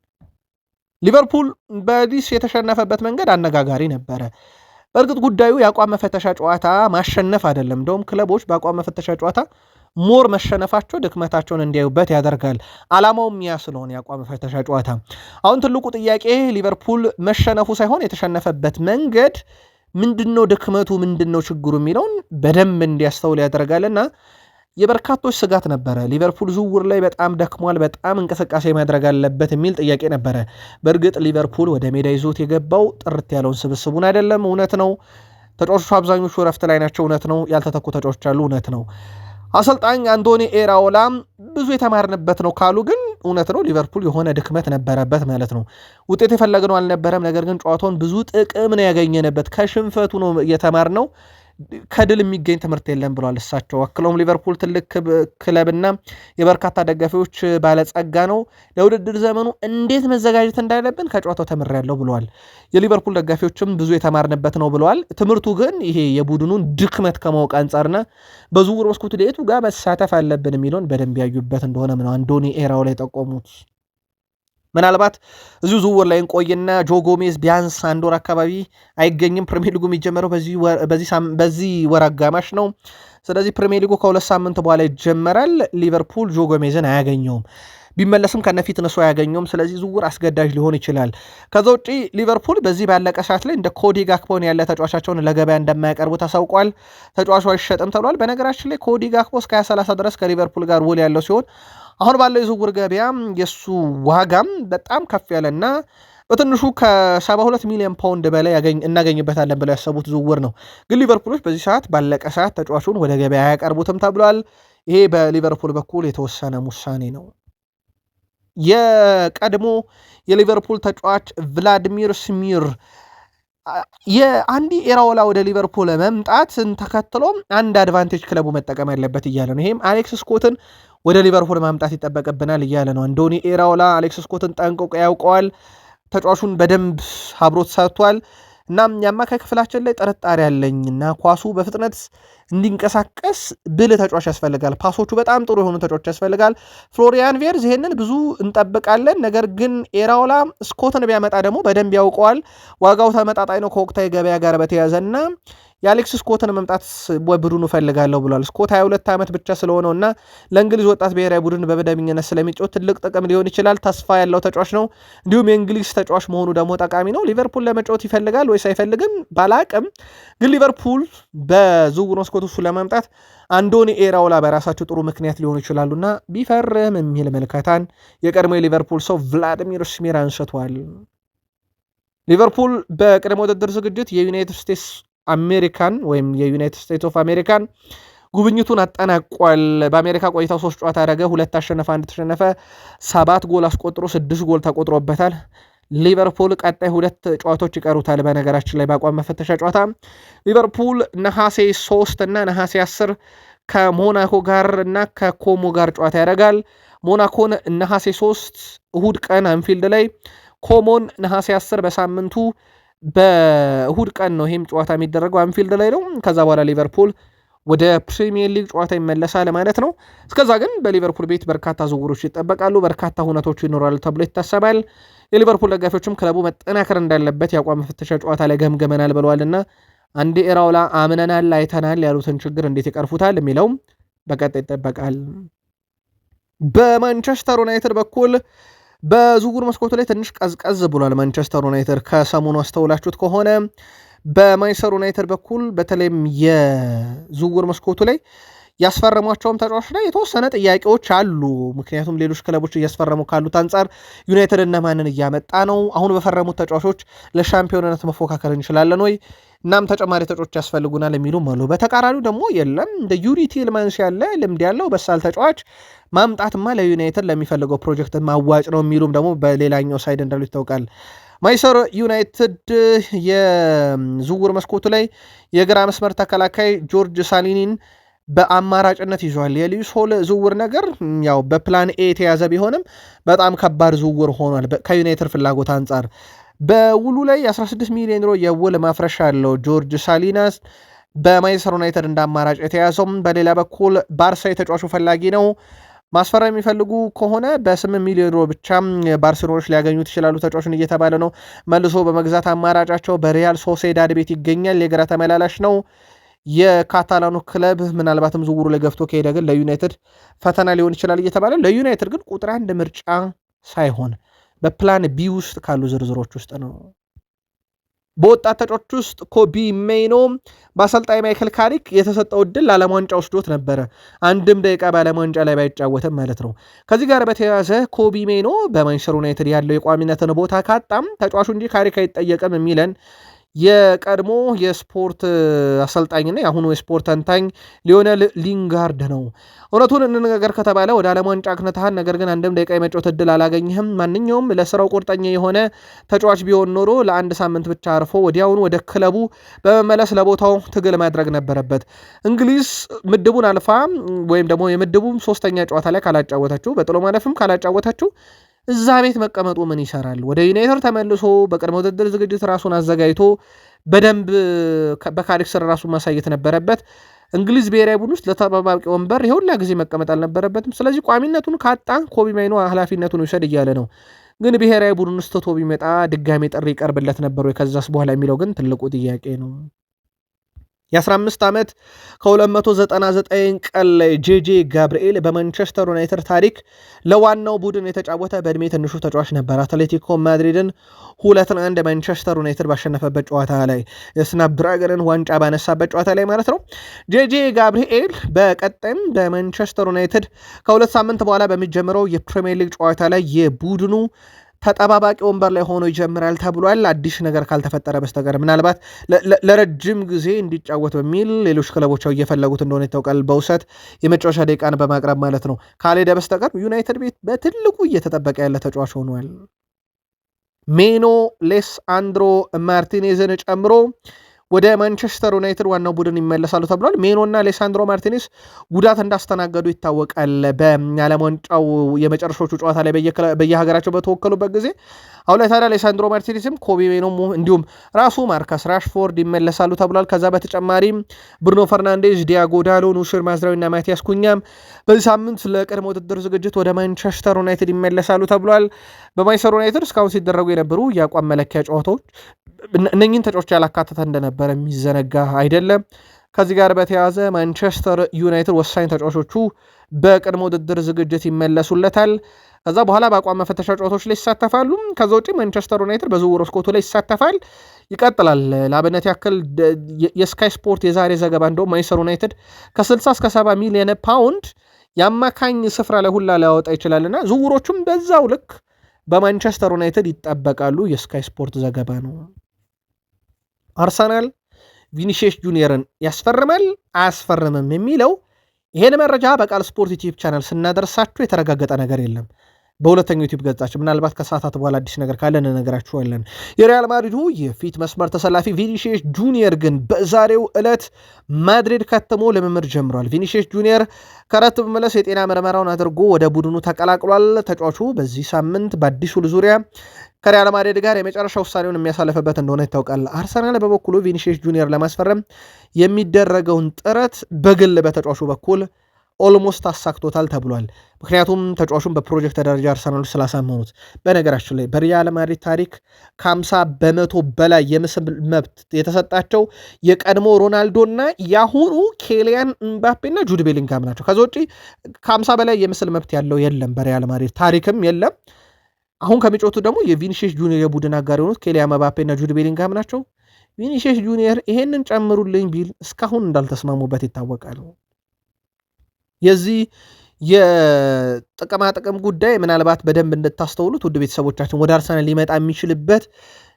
ሊቨርፑል በዲስ የተሸነፈበት መንገድ አነጋጋሪ ነበረ። በእርግጥ ጉዳዩ የአቋም መፈተሻ ጨዋታ ማሸነፍ አይደለም። እንደውም ክለቦች በአቋም መፈተሻ ጨዋታ ሞር መሸነፋቸው ድክመታቸውን እንዲያዩበት ያደርጋል። ዓላማውም ያ ስለሆነ የአቋም መፈተሻ ጨዋታ። አሁን ትልቁ ጥያቄ ሊቨርፑል መሸነፉ ሳይሆን የተሸነፈበት መንገድ ምንድነው፣ ድክመቱ ምንድነው፣ ችግሩ የሚለውን በደንብ እንዲያስተውል ያደርጋልና የበርካቶች ስጋት ነበረ። ሊቨርፑል ዝውውር ላይ በጣም ደክሟል፣ በጣም እንቅስቃሴ ማድረግ አለበት የሚል ጥያቄ ነበረ። በእርግጥ ሊቨርፑል ወደ ሜዳ ይዞት የገባው ጥርት ያለውን ስብስቡን አይደለም፣ እውነት ነው። ተጫዋቾቹ አብዛኞቹ ረፍት ላይ ናቸው፣ እውነት ነው። ያልተተኩ ተጫዋቾች አሉ፣ እውነት ነው። አሰልጣኝ አንቶኒ ኤራኦላ ብዙ የተማርንበት ነው ካሉ ግን እውነት ነው። ሊቨርፑል የሆነ ድክመት ነበረበት ማለት ነው። ውጤት የፈለግነው አልነበረም፣ ነገር ግን ጨዋታውን ብዙ ጥቅም ነው ያገኘንበት፣ ከሽንፈቱ ነው የተማርነው፣ ከድል የሚገኝ ትምህርት የለም ብለዋል እሳቸው። አክለውም ሊቨርፑል ትልቅ ክለብና የበርካታ ደጋፊዎች ባለጸጋ ነው፣ ለውድድር ዘመኑ እንዴት መዘጋጀት እንዳለብን ከጨዋታው ተምሬያለሁ ብለዋል። የሊቨርፑል ደጋፊዎችም ብዙ የተማርንበት ነው ብለዋል። ትምህርቱ ግን ይሄ የቡድኑን ድክመት ከማወቅ አንጻርና በዝውውር መስኮቱ የቱ ጋር መሳተፍ አለብን የሚለውን በደንብ ያዩበት እንደሆነ ነው አንቶኒ ኤራኦላ ላይ ጠቆሙት። ምናልባት እዚሁ ዝውውር ላይ እንቆይና ጆ ጎሜዝ ቢያንስ አንድ ወር አካባቢ አይገኝም። ፕሪሚየር ሊጉ የሚጀመረው በዚህ ወር አጋማሽ ነው። ስለዚህ ፕሪሚየር ሊጉ ከ2 ሳምንት በኋላ ይጀመራል። ሊቨርፑል ጆ ጎሜዝን አያገኘውም፣ ቢመለስም ከነፊትነሱ አያገኘውም። ስለዚህ ዝውውር አስገዳጅ ሊሆን ይችላል። ከዛ ውጪ ሊቨርፑል በዚህ ባለቀ ሰዓት ላይ እንደ ኮዲ ጋክፖን ያለ ተጫዋቻቸውን ለገበያ እንደማያቀርቡ ታሳውቋል። ተጫዋቹ አይሸጥም ተብሏል። በነገራችን ላይ ኮዲ ጋክፖ እስከ 2030 ድረስ ከሊቨርፑል ጋር ውል ያለው ሲሆን አሁን ባለው የዝውውር ገበያ የሱ ዋጋም በጣም ከፍ ያለና በትንሹ ከ72 ሚሊዮን ፓውንድ በላይ እናገኝበታለን ብለው ያሰቡት ዝውውር ነው። ግን ሊቨርፑሎች በዚህ ሰዓት ባለቀ ሰዓት ተጫዋቹን ወደ ገበያ አያቀርቡትም ተብሏል። ይሄ በሊቨርፑል በኩል የተወሰነ ውሳኔ ነው። የቀድሞ የሊቨርፑል ተጫዋች ቭላድሚር ስሚር የአንዲ ኤራኦላ ወደ ሊቨርፑል መምጣትን ተከትሎ አንድ አድቫንቴጅ ክለቡ መጠቀም ያለበት እያለ ነው። ይሄም አሌክስ ስኮትን ወደ ሊቨርፑል ማምጣት ይጠበቅብናል እያለ ነው። አንዶኒ ኤራኦላ አሌክስ ስኮትን ጠንቅቆ ያውቀዋል። ተጫዋቹን በደንብ አብሮት ሰርቷል። እናም የአማካይ ክፍላችን ላይ ጥርጣሬ ያለኝ እና ኳሱ በፍጥነት እንዲንቀሳቀስ ብልህ ተጫዋች ያስፈልጋል። ፓሶቹ በጣም ጥሩ የሆኑ ተጫዋች ያስፈልጋል። ፍሎሪያን ቬርዝ ይሄንን ብዙ እንጠብቃለን። ነገር ግን ኤራኦላ ስኮትን ቢያመጣ ደግሞ በደንብ ያውቀዋል። ዋጋው ተመጣጣኝ ነው ከወቅታዊ ገበያ ጋር በተያዘና የአሌክስ ስኮትን መምጣት ቡድኑ እፈልጋለሁ ብሏል። ስኮት 22 ዓመት ብቻ ስለሆነው እና ለእንግሊዝ ወጣት ብሔራዊ ቡድን በመደበኛነት ስለሚጫወት ትልቅ ጥቅም ሊሆን ይችላል። ተስፋ ያለው ተጫዋች ነው። እንዲሁም የእንግሊዝ ተጫዋች መሆኑ ደግሞ ጠቃሚ ነው። ሊቨርፑል ለመጫወት ይፈልጋል ወይስ አይፈልግም ባላቅም፣ ግን ሊቨርፑል በዝውውር መስኮት እሱ ለማምጣት አንዶኒ ኤራኦላ በራሳቸው ጥሩ ምክንያት ሊሆኑ ይችላሉና ቢፈርም የሚል መልከታን የቀድሞ የሊቨርፑል ሰው ቭላድሚር ስሚር አንስቷል። ሊቨርፑል በቅድመ ውድድር ዝግጅት የዩናይትድ ስቴትስ አሜሪካን ወይም የዩናይትድ ስቴትስ ኦፍ አሜሪካን ጉብኝቱን አጠናቋል። በአሜሪካ ቆይታው 3 ጨዋታ አደረገ፣ 2 አሸነፈ፣ 1 ተሸነፈ፣ 7 ጎል አስቆጥሮ 6 ጎል ተቆጥሮበታል። ሊቨርፑል ቀጣይ 2 ጨዋታዎች ይቀሩታል። በነገራችን ላይ በአቋም መፈተሻ ጨዋታ ሊቨርፑል ነሐሴ 3 እና ነሐሴ 10 ከሞናኮ ጋር እና ከኮሞ ጋር ጨዋታ ያደርጋል። ሞናኮን ነሐሴ 3 እሁድ ቀን አንፊልድ ላይ፣ ኮሞን ነሐሴ 10 በሳምንቱ በእሁድ ቀን ነው ይህም ጨዋታ የሚደረገው አንፊልድ ላይ ነው። ከዛ በኋላ ሊቨርፑል ወደ ፕሪሚየር ሊግ ጨዋታ ይመለሳል ማለት ነው። እስከዛ ግን በሊቨርፑል ቤት በርካታ ዝውውሮች ይጠበቃሉ፣ በርካታ ሁነቶች ይኖራሉ ተብሎ ይታሰባል። የሊቨርፑል ደጋፊዎችም ክለቡ መጠናከር እንዳለበት የአቋም መፈተሻ ጨዋታ ላይ ገምገመናል ብለዋልና አንዲ ኤራኦላ አምነናል፣ አይተናል ያሉትን ችግር እንዴት ይቀርፉታል የሚለውም በቀጣይ ይጠበቃል። በማንቸስተር ዩናይትድ በኩል በዝውውር መስኮቱ ላይ ትንሽ ቀዝቀዝ ብሏል። ማንቸስተር ዩናይትድ ከሰሞኑ አስተውላችሁት ከሆነ በማንቸስተር ዩናይትድ በኩል በተለይም የዝውውር መስኮቱ ላይ ያስፈረሟቸውም ተጫዋቾች ላይ የተወሰነ ጥያቄዎች አሉ። ምክንያቱም ሌሎች ክለቦች እያስፈረሙ ካሉት አንጻር ዩናይትድ እነማንን እያመጣ ነው? አሁን በፈረሙት ተጫዋቾች ለሻምፒዮንነት መፎካከር እንችላለን ወይ? እናም ተጨማሪ ተጫዋቾች ያስፈልጉናል የሚሉም አሉ። በተቃራኒው ደግሞ የለም እንደ ዩሪ ቲልማንስ ያለ ልምድ ያለው በሳል ተጫዋች ማምጣትማ ለዩናይትድ ለሚፈልገው ፕሮጀክት ማዋጭ ነው የሚሉም ደግሞ በሌላኛው ሳይድ እንዳሉ ይታወቃል። ማንቸስተር ዩናይትድ የዝውውር መስኮቱ ላይ የግራ መስመር ተከላካይ ጆርጅ ሳሊኒን በአማራጭነት ይዟል። የሉዊስ ሆል ዝውውር ነገር ያው በፕላን ኤ የተያዘ ቢሆንም በጣም ከባድ ዝውውር ሆኗል ከዩናይትድ ፍላጎት አንጻር። በውሉ ላይ 16 ሚሊዮን ዩሮ የውል ማፍረሻ ያለው ጆርጅ ሳሊናስ በማንቸስተር ዩናይትድ እንደ አማራጭ የተያዘውም። በሌላ በኩል ባርሳ የተጫዋቹ ፈላጊ ነው። ማስፈረም የሚፈልጉ ከሆነ በ8 ሚሊዮን ዩሮ ብቻ ባርሴሎናዎች ሊያገኙት ይችላሉ ተጫዋቹን እየተባለ ነው። መልሶ በመግዛት አማራጫቸው በሪያል ሶሴዳድ ቤት ይገኛል። የግራ ተመላላሽ ነው። የካታላኑ ክለብ ምናልባትም ዝውውሩ ላይ ገፍቶ ከሄደ ግን ለዩናይትድ ፈተና ሊሆን ይችላል እየተባለ፣ ለዩናይትድ ግን ቁጥር 1 ምርጫ ሳይሆን በፕላን ቢ ውስጥ ካሉ ዝርዝሮች ውስጥ ነው። በወጣት ተጫዋቾች ውስጥ ኮቢ ሜይኖ በአሰልጣኝ ማይክል ካሪክ የተሰጠው እድል ለዓለም ዋንጫ ወስዶት ነበረ። አንድም ደቂቃ በዓለም ዋንጫ ላይ ባይጫወትም ማለት ነው። ከዚህ ጋር በተያያዘ ኮቢ ሜይኖ በማንቸስተር ዩናይትድ ያለው የቋሚነትን ቦታ ካጣም ተጫዋቹ እንጂ ካሪክ አይጠየቅም የሚለን የቀድሞ የስፖርት አሰልጣኝና የአሁኑ የስፖርት ተንታኝ ሊዮኔል ሊንጋርድ ነው። እውነቱን እንነጋገር ከተባለ ወደ ዓለም ዋንጫ አክነታሃል፣ ነገር ግን አንድም ደቂቃ የመጫወት እድል አላገኘህም። ማንኛውም ለስራው ቁርጠኛ የሆነ ተጫዋች ቢሆን ኖሮ ለአንድ ሳምንት ብቻ አርፎ ወዲያውኑ ወደ ክለቡ በመመለስ ለቦታው ትግል ማድረግ ነበረበት። እንግሊዝ ምድቡን አልፋ ወይም ደግሞ የምድቡም 3ኛ ጨዋታ ላይ ካላጫወተችው፣ በጥሎ ማለፍም ካላጫወተችው እዛ ቤት መቀመጡ ምን ይሰራል? ወደ ዩናይትድ ተመልሶ በቅድመ ውድድር ዝግጅት ራሱን አዘጋጅቶ በደንብ በካሪክ ስር ራሱን ማሳየት ነበረበት። እንግሊዝ ብሔራዊ ቡድን ውስጥ ለተጠባባቂ ወንበር የሁላ ጊዜ መቀመጥ አልነበረበትም። ስለዚህ ቋሚነቱን ካጣ ኮቢ ማይኖ ኃላፊነቱን ይውሰድ እያለ ነው። ግን ብሔራዊ ቡድን ውስጥ ቶቶ ቢመጣ ድጋሜ ጥሪ ይቀርብለት ነበር ወይ ከዛስ በኋላ የሚለው ግን ትልቁ ጥያቄ ነው። የ15 ዓመት ከ299 ቀን ላይ ጄጄ ጋብርኤል በማንቸስተር ዩናይትድ ታሪክ ለዋናው ቡድን የተጫወተ በእድሜ ትንሹ ተጫዋች ነበር። አትሌቲኮ ማድሪድን 2-1 ማንቸስተር ዩናይትድ ባሸነፈበት ጨዋታ ላይ የስናፕድራገንን ዋንጫ ባነሳበት ጨዋታ ላይ ማለት ነው። ጄጄ ጋብርኤል በቀጣይም በማንቸስተር ዩናይትድ ከ2 ሳምንት በኋላ በሚጀምረው የፕሪሚየር ሊግ ጨዋታ ላይ የቡድኑ ተጠባባቂ ወንበር ላይ ሆኖ ይጀምራል ተብሏል። አዲስ ነገር ካልተፈጠረ በስተቀር ምናልባት ለረጅም ጊዜ እንዲጫወት በሚል ሌሎች ክለቦች እየፈለጉት እንደሆነ ይታወቃል። በውሰት የመጫወቻ ደቂቃን በማቅረብ ማለት ነው። ካልሄደ በስተቀር ዩናይትድ ቤት በትልቁ እየተጠበቀ ያለ ተጫዋች ሆኗል። ሜኖ ሌሳንድሮ ማርቲኔዝን ጨምሮ ወደ ማንቸስተር ዩናይትድ ዋናው ቡድን ይመለሳሉ ተብሏል። ሜኖና ሌሳንድሮ ማርቲኔስ ጉዳት እንዳስተናገዱ ይታወቃል። በዓለም ዋንጫው የመጨረሻዎቹ ጨዋታ ላይ በየሀገራቸው በተወከሉበት ጊዜ አሁን ላይ ታዲያ ሌሳንድሮ ማርቲኔስም ኮቢ ሜኖም እንዲሁም ራሱ ማርከስ ራሽፎርድ ይመለሳሉ ተብሏል። ከዛ በተጨማሪም ብሩኖ ፈርናንዴዝ፣ ዲያጎ ዳሎ፣ ኑሽር ማዝራዊና ማቲያስ ኩኛም በዚህ ሳምንት ለቅድመ ውድድር ዝግጅት ወደ ማንቸስተር ዩናይትድ ይመለሳሉ ተብሏል። በማንቸስተር ዩናይትድ እስካሁን ሲደረጉ የነበሩ የአቋም መለኪያ ጨዋታዎች እነኝን ተጫዋቾች ያላካተተ እንደነበረ የሚዘነጋ አይደለም። ከዚህ ጋር በተያያዘ ማንቸስተር ዩናይትድ ወሳኝ ተጫዋቾቹ በቅድመ ውድድር ዝግጅት ይመለሱለታል። ከዛ በኋላ በአቋም መፈተሻ ጨዋታዎች ላይ ይሳተፋሉ። ከዛ ውጪ ማንቸስተር ዩናይትድ በዝውውር መስኮቱ ላይ ይሳተፋል፣ ይቀጥላል። ለአብነት ያክል የስካይ ስፖርት የዛሬ ዘገባ እንደውም ማንቸስተር ዩናይትድ ከ60 እስከ 70 ሚሊዮን ፓውንድ የአማካኝ ስፍራ ላይ ሁላ ሊያወጣ ይችላልና ዝውውሮቹም በዛው ልክ በማንቸስተር ዩናይትድ ይጠበቃሉ። የስካይ ስፖርት ዘገባ ነው። አርሰናል ቪኒሺየስ ጁኒየርን ያስፈርማል አያስፈርምም የሚለው ይሄን መረጃ በቃል ስፖርት ዩቲዩብ ቻናል ስናደርሳችሁ የተረጋገጠ ነገር የለም። በሁለተኛው ዩቲዩብ ገጻችን ምናልባት ከሰዓታት በኋላ አዲስ ነገር ካለ እንነግራችኋለን። የሪያል ማድሪዱ የፊት መስመር ተሰላፊ ቪኒሺየስ ጁኒየር ግን በዛሬው ዕለት ማድሪድ ከተሞ ልምምድ ጀምሯል። ቪኒሺየስ ጁኒየር ከረት በመለስ የጤና ምርመራውን አድርጎ ወደ ቡድኑ ተቀላቅሏል። ተጫዋቹ በዚህ ሳምንት በአዲሱ ዙሪያ ከሪያል ማድሪድ ጋር የመጨረሻ ውሳኔውን የሚያሳልፍበት እንደሆነ ይታወቃል። አርሰናል በበኩሉ ቪኒሺየስ ጁኒየር ለማስፈረም የሚደረገውን ጥረት በግል በተጫዋቹ በኩል ኦልሞስት አሳክቶታል ተብሏል። ምክንያቱም ተጫዋቹን በፕሮጀክት ደረጃ አርሰናሎች ስላሳመኑት። በነገራችን ላይ በሪያል ማድሪድ ታሪክ ከ50 በመቶ በላይ የምስል መብት የተሰጣቸው የቀድሞ ሮናልዶና የአሁኑ ኬሊያን ምባፔና ጁድ ቤሊንጋም ናቸው። ከዛ ውጪ ከ50 በላይ የምስል መብት ያለው የለም በሪያል ማድሪድ ታሪክም የለም። አሁን ከሚጮቱ ደግሞ የቪኒሺየስ ጁኒየር የቡድን አጋር የሆኑት ኬሊያን ምባፔና ጁድ ቤሊንጋም ናቸው። ቪኒሺየስ ጁኒየር ይሄንን ጨምሩልኝ ቢል እስካሁን እንዳልተስማሙበት ይታወቃል። የዚህ የጥቅማጥቅም ጉዳይ ምናልባት በደንብ እንድታስተውሉት ውድ ቤተሰቦቻችን ወደ አርሰናል ሊመጣ የሚችልበት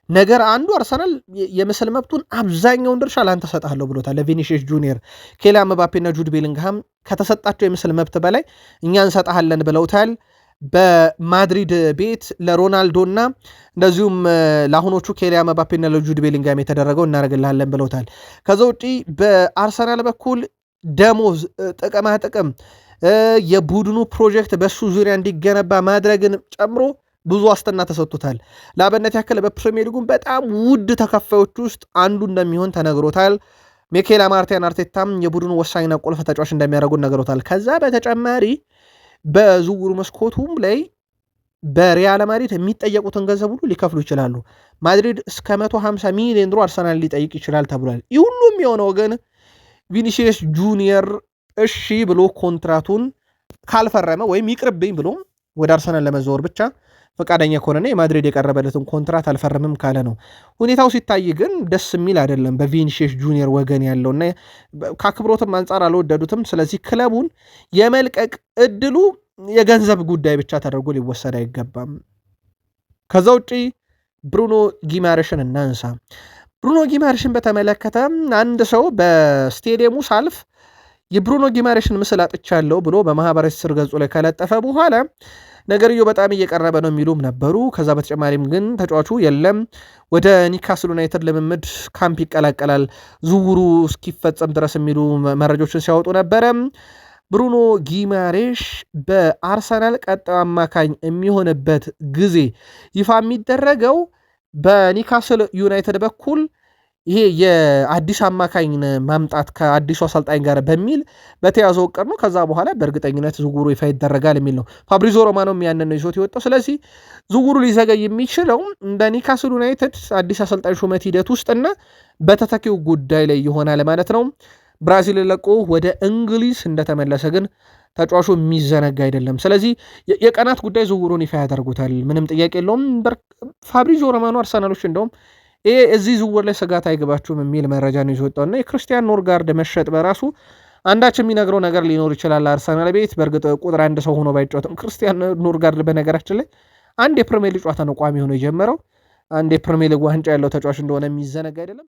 ነገር አንዱ አርሰናል የምስል መብቱን አብዛኛውን ድርሻ ላንተ ሰጣለሁ ብሎታል ለቪኒሺየስ ጁኒየር። ኬሊያን ምባፔና ጁድ ቤሊንግሃም ከተሰጣቸው የምስል መብት በላይ እኛ እንሰጣለን ብለውታል። በማድሪድ ቤት ለሮናልዶና እንደዚሁም ለአሁኖቹ ኬሊያን ምባፔና ለጁድ ቤሊንግሃም የተደረገው እናደርግልሃለን ብለውታል። ከዛ ውጪ በአርሰናል በኩል ደሞዝ፣ ጥቅማጥቅም፣ የቡድኑ ፕሮጀክት በሱ ዙሪያ እንዲገነባ ማድረግን ጨምሮ ብዙ ዋስትና ተሰጥቶታል። ለአብነት ያክል በፕሪሚየር ሊጉም በጣም ውድ ተከፋዮች ውስጥ አንዱ እንደሚሆን ተነግሮታል። ሚኬል አርቴታም የቡድኑ ወሳኝና ቁልፍ ተጫዋች እንደሚያደርጉን ነግሮታል። ከዛ በተጨማሪ በዝውውሩ መስኮቱም ላይ በሪያል ማድሪድ የሚጠየቁትን ገንዘብ ሁሉ ሊከፍሉ ይችላሉ። ማድሪድ እስከ 150 ሚሊዮን ዩሮ አርሰናል ሊጠይቅ ይችላል ተብሏል። ይህ ሁሉም የሆነው ግን ቪኒሺየስ ጁኒየር እሺ ብሎ ኮንትራቱን ካልፈረመ ወይም ይቅርብኝ ብሎ ወደ አርሰናል ለመዘወር ብቻ ፈቃደኛ ከሆነና የማድሪድ የቀረበለትን ኮንትራት አልፈረምም ካለ ነው። ሁኔታው ሲታይ ግን ደስ የሚል አይደለም በቪኒሺየስ ጁኒየር ወገን ያለውና ከአክብሮትም አንጻር አልወደዱትም። ስለዚህ ክለቡን የመልቀቅ እድሉ የገንዘብ ጉዳይ ብቻ ተደርጎ ሊወሰድ አይገባም። ከዛ ውጪ ብሩኖ ጊማሬሽን እናንሳ። ብሩኖ ጊማሬሽን በተመለከተ አንድ ሰው በስቴዲየሙ ሳልፍ የብሩኖ ጊማሬሽን ምስል አጥቻለሁ ብሎ በማህበራዊ ትስስር ገጹ ላይ ከለጠፈ በኋላ ነገርየው በጣም እየቀረበ ነው የሚሉም ነበሩ። ከዛ በተጨማሪም ግን ተጫዋቹ የለም ወደ ኒውካስል ዩናይትድ ልምምድ ካምፕ ይቀላቀላል ዝውውሩ እስኪፈጸም ድረስ የሚሉ መረጃዎችን ሲያወጡ ነበረ። ብሩኖ ጊማሬሽ በአርሰናል ቀጣዩ አማካኝ የሚሆንበት ጊዜ ይፋ የሚደረገው በኒውካስል ዩናይትድ በኩል ይሄ የአዲስ አማካኝ ማምጣት ከአዲሱ አሰልጣኝ ጋር በሚል በተያዘው እቅድ ነው። ከዛ በኋላ በእርግጠኝነት ዝውውሩ ይፋ ይደረጋል የሚል ነው። ፋብሪዞ ሮማኖም ያንን ነው ይዞት የወጣው። ስለዚህ ዝውውሩ ሊዘገይ የሚችለው እንደ ኒውካስል ዩናይትድ አዲስ አሰልጣኝ ሹመት ሂደት ውስጥና በተተኪው ጉዳይ ላይ ይሆናል ማለት ነው። ብራዚል ለቆ ወደ እንግሊዝ እንደተመለሰ ግን ተጫዋቹ የሚዘነጋ አይደለም። ስለዚህ የቀናት ጉዳይ ዝውውሩን ይፋ ያደርጉታል፣ ምንም ጥያቄ የለውም። ፋብሪዞ ሮማኖ አርሰናሎች እንደውም ይሄ እዚህ ዝውውር ላይ ስጋት አይገባችሁም የሚል መረጃ ነው ይወጣውና የክርስቲያን ኖርጋርድ መሸጥ በራሱ አንዳች የሚነግረው ነገር ሊኖር ይችላል አርሰናል ቤት። በእርግጥ ቁጥር አንድ ሰው ሆኖ ባይጫወትም ክርስቲያን ኖርጋርድ በነገራችን ላይ አንድ የፕሪሚየር ሊግ ጨዋታ ነው ቋሚ ሆኖ የጀመረው። አንድ የፕሪሚየር ሊግ ዋንጫ ያለው ተጫዋች እንደሆነ የሚዘነጋ አይደለም።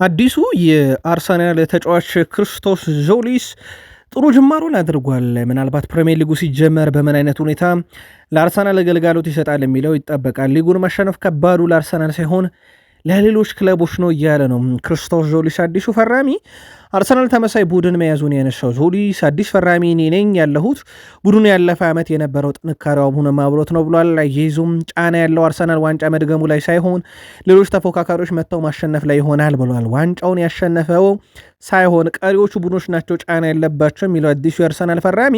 አዲሱ የአርሰናል ተጫዋች ክርስቶስ ዞሊስ ጥሩ ጅማሮን አድርጓል። ምናልባት ፕሪሚየር ሊጉ ሲጀመር በምን አይነት ሁኔታ ለአርሰናል አገልጋሎት ይሰጣል የሚለው ይጠበቃል። ሊጉን ማሸነፍ ከባዱ ለአርሰናል ሳይሆን ለሌሎች ክለቦች ነው እያለ ነው ክርስቶስ ዞሊስ አዲሱ ፈራሚ። አርሰናል ተመሳይ ቡድን መያዙን ያነሳው ዞሊስ አዲስ ፈራሚ እኔ ነኝ ያለሁት ቡድኑ ያለፈ ዓመት የነበረው ጥንካሬው አሁንም አብሮት ነው ብሏል። ይዙም ጫና ያለው አርሰናል ዋንጫ መድገሙ ላይ ሳይሆን ሌሎች ተፎካካሪዎች መጥተው ማሸነፍ ላይ ይሆናል ብሏል። ዋንጫውን ያሸነፈው ሳይሆን ቀሪዎቹ ቡድኖች ናቸው ጫና ያለባቸው የሚለው አዲሱ የአርሰናል ፈራሚ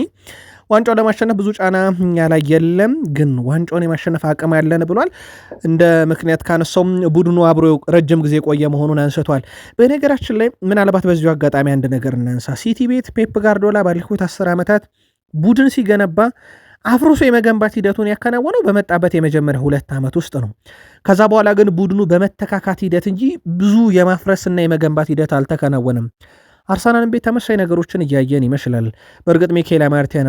ዋንጫው ለማሸነፍ ብዙ ጫና እኛ ላይ የለም፣ ግን ዋንጫውን የማሸነፍ አቅም ያለን ብሏል። እንደ ምክንያት ካነሳውም ቡድኑ አብሮ ረጅም ጊዜ የቆየ መሆኑን አንስቷል። በነገራችን ላይ ምናልባት በዚሁ አጋጣሚ አንድ ነገር እናንሳ። ሲቲ ቤት ፔፕ ጋርዲዮላ ባለፉት 10 ዓመታት ቡድን ሲገነባ አፍርሶ የመገንባት ሂደቱን ያከናወነው በመጣበት የመጀመሪያ 2 ዓመት ውስጥ ነው። ከዛ በኋላ ግን ቡድኑ በመተካካት ሂደት እንጂ ብዙ የማፍረስና የመገንባት ሂደት አልተከናወነም። አርሰናልን ቤት ተመሳሳይ ነገሮችን እያየን ይመስላል። በእርግጥ ሚኬል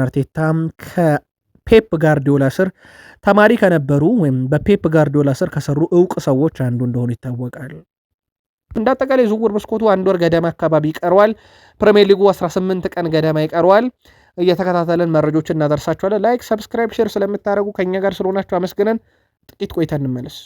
አርቴታ ከፔፕ ጋርዲዮላ ስር ተማሪ ከነበሩ ወይም በፔፕ ጋርዲዮላ ስር ከሰሩ እውቅ ሰዎች አንዱ እንደሆኑ ይታወቃል። እንደ አጠቃላይ ዝውውር መስኮቱ 1 ወር ገደማ አካባቢ ይቀረዋል። ፕሪሚየር ሊጉ 18 ቀን ገደማ ይቀረዋል። እየተከታተለን መረጃዎችን እናደርሳችኋለን። ላይክ፣ ሰብስክራይብ፣ ሼር ስለምታደርጉ ከኛ ጋር ስለሆናችሁ አመስግነን ጥቂት ቆይታ እንመለስ።